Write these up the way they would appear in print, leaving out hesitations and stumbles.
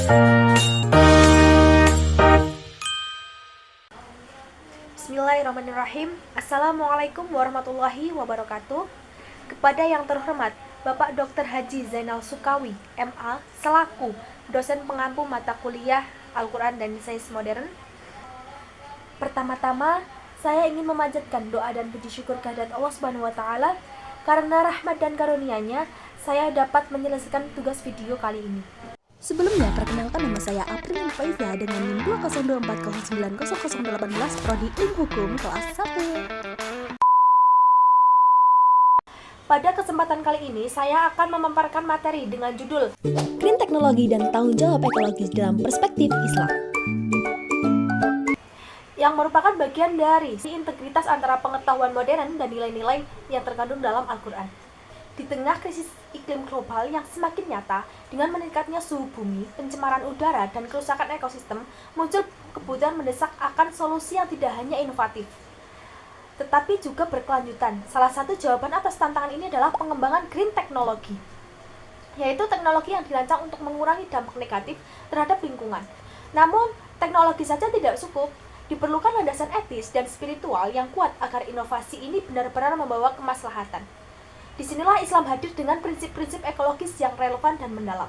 Bismillahirrahmanirrahim. Assalamualaikum warahmatullahi wabarakatuh. Kepada yang terhormat Bapak Dr. Haji Zainal Sukawi, MA, selaku dosen pengampu mata kuliah Al-Quran dan Sains Modern. Pertama-tama, saya ingin memanjatkan doa dan puji syukur kehadirat Allah Subhanahu wa taala karena rahmat dan karunia-Nya saya dapat menyelesaikan tugas video kali ini. Sebelumnya, perkenalkan nama saya April Faiza dengan NIM 20240900018 Prodi Ilmu Hukum kelas 1. Pada kesempatan kali ini, saya akan memaparkan materi dengan judul Green Teknologi dan Tanggung Jawab Ekologis dalam Perspektif Islam, yang merupakan bagian dari integritas antara pengetahuan modern dan nilai-nilai yang terkandung dalam Al-Quran. Di tengah krisis iklim global yang semakin nyata, dengan meningkatnya suhu bumi, pencemaran udara, dan kerusakan ekosistem, muncul kebutuhan mendesak akan solusi yang tidak hanya inovatif, tetapi juga berkelanjutan. Salah satu jawaban atas tantangan ini adalah pengembangan green teknologi, yaitu teknologi yang dirancang untuk mengurangi dampak negatif terhadap lingkungan. Namun, teknologi saja tidak cukup. Diperlukan landasan etis dan spiritual yang kuat agar inovasi ini benar-benar membawa kemaslahatan. Disinilah Islam hadir dengan prinsip-prinsip ekologis yang relevan dan mendalam.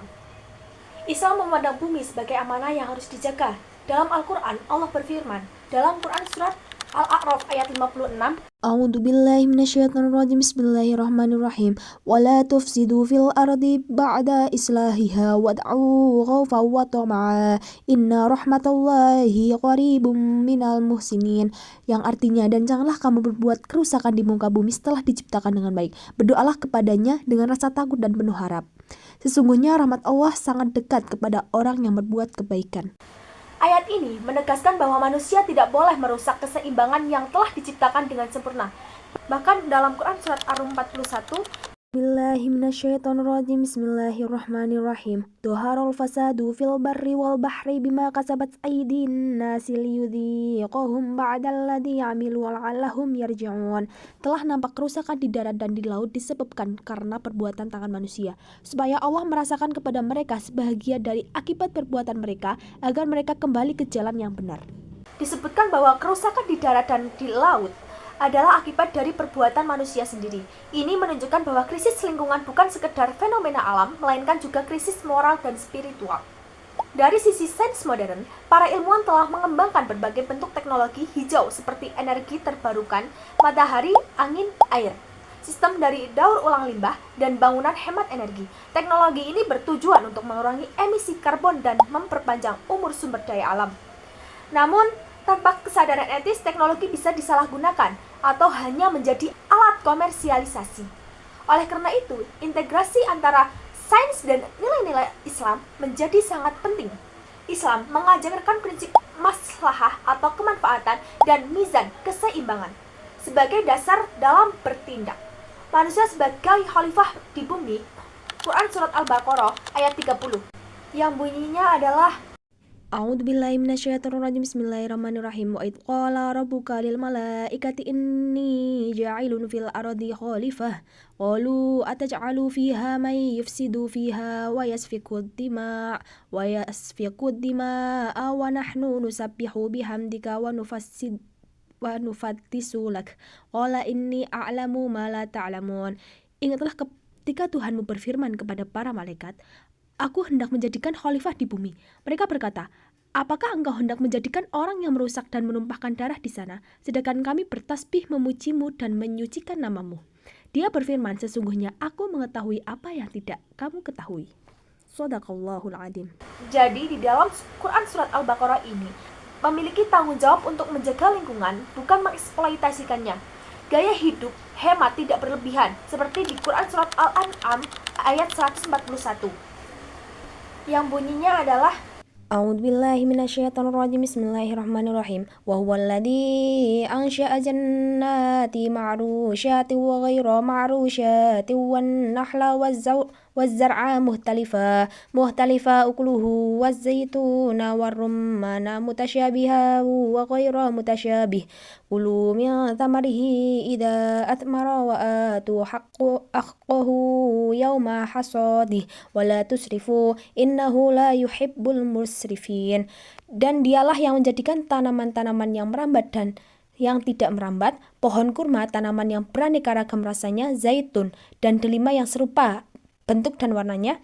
Islam memandang bumi sebagai amanah yang harus dijaga. Dalam Al-Quran, Allah berfirman, dalam Quran surat Al-A'raf ayat 56, A'udzu billahi minasyaitonir rajim. Bismillahirrahmanirrahim. Wala tufsidu fil ardi ba'da islahiha wad'u khaufan wa tama'a. Inna rahmatallahi qaribum minal muhsinin. Yang artinya, dan janganlah kamu berbuat kerusakan di muka bumi setelah diciptakan dengan baik. Berdoalah kepadanya dengan rasa takut dan penuh harap. Sesungguhnya rahmat Allah sangat dekat kepada orang yang berbuat kebaikan. Ayat ini menegaskan bahwa manusia tidak boleh merusak keseimbangan yang telah diciptakan dengan sempurna. Bahkan dalam Quran surat Ar-Rum 41, Bismillahirrahmanirrahim. Tuharul fasadu fil barri wal bahri bima kasabat aydin nasi liyudhiqahum ba'dalladzi 'amilu la'allahum yarji'un. Telah nampak kerusakan di darat dan di laut disebabkan karena perbuatan tangan manusia, supaya Allah merasakan kepada mereka sebahagia dari akibat perbuatan mereka, agar mereka kembali ke jalan yang benar. disebutkan bahwa kerusakan di darat dan di laut adalah akibat dari perbuatan manusia sendiri. Ini menunjukkan bahwa krisis lingkungan bukan sekedar fenomena alam, melainkan juga krisis moral dan spiritual. Dari sisi sains modern, para ilmuwan telah mengembangkan berbagai bentuk teknologi hijau seperti energi terbarukan, matahari, angin, air, sistem dari daur ulang limbah, dan bangunan hemat energi. Teknologi ini bertujuan untuk mengurangi emisi karbon dan memperpanjang umur sumber daya alam. Namun, tanpa kesadaran etis, teknologi bisa disalahgunakan atau hanya menjadi alat komersialisasi. Oleh karena itu, integrasi antara sains dan nilai-nilai Islam menjadi sangat penting. Islam mengajarkan prinsip maslahah atau kemanfaatan dan mizan keseimbangan sebagai dasar dalam bertindak. Manusia sebagai khalifah di bumi, Quran surat Al-Baqarah ayat 30, yang bunyinya adalah A'udzu billahi minasyaitonir rajim. Bismillahirrahmanirrahim. Wa id qala rabbuka lil malaikati inni ja'ilun fil ardi khalifah. Qalu ataj'alu fiha may yufsidu fiha wa yasfiku ad-dima' wa nahnu nusabbihu bihamdika wa nufattisu lak. Qala inni a'lamu ma la ta'lamun. Ingatlah ketika Tuhanmu berfirman kepada para malaikat, Aku hendak menjadikan khalifah di bumi. Mereka berkata, apakah engkau hendak menjadikan orang yang merusak dan menumpahkan darah di sana, sedangkan kami bertasbih memujimu dan menyucikan namamu? Dia berfirman, sesungguhnya aku mengetahui apa yang tidak kamu ketahui. Shadaqallahul adzim. Jadi di dalam Quran surat Al-Baqarah ini memiliki tanggung jawab untuk menjaga lingkungan, bukan mengeksploitasikannya. Gaya hidup hemat tidak berlebihan, seperti di Quran surat Al-An'am ayat 141. Yang bunyinya adalah A'udzu billahi minasyaitonir rajim. Bismillahirrahmanirrahim. Wa huwal ladzi ansha'a jannati ma'rusyatin wa ghayra ma'rusyatin wan nahla والزرع مختلفا أكله والزيتون والرمان متشابها وغير متشابه كلوا من ثمره إذا أثمر وآتوا حقه يوم حصاده ولا تسرفوا إنه لا يحب المسرفين. Dan dialah yang menjadikan tanaman-tanaman yang merambat dan yang tidak merambat, pohon kurma, tanaman yang beraneka ragam rasanya, zaitun, dan delima yang serupa bentuk dan warnanya,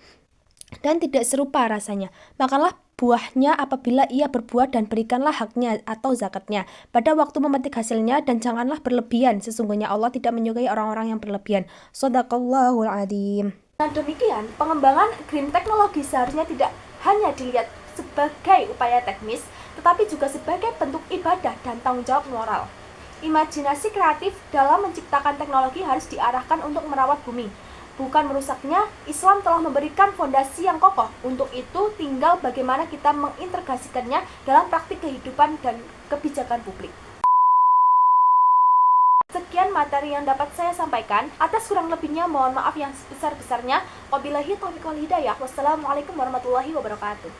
dan tidak serupa rasanya. Makanlah buahnya apabila ia berbuah dan berikanlah haknya atau zakatnya pada waktu memetik hasilnya dan janganlah berlebihan. Sesungguhnya Allah tidak menyukai orang-orang yang berlebihan. Shadaqallahul adzim. Nah demikian, pengembangan green technology seharusnya tidak hanya dilihat sebagai upaya teknis, tetapi juga sebagai bentuk ibadah dan tanggung jawab moral. Imajinasi kreatif dalam menciptakan teknologi harus diarahkan untuk merawat bumi, bukan merusaknya. Islam telah memberikan fondasi yang kokoh. Untuk itu, tinggal bagaimana kita mengintegrasikannya dalam praktik kehidupan dan kebijakan publik. Sekian materi yang dapat saya sampaikan. Atas kurang lebihnya mohon maaf yang sebesar-besarnya. Wabillahi taufiq wal hidayah. Wassalamualaikum warahmatullahi wabarakatuh.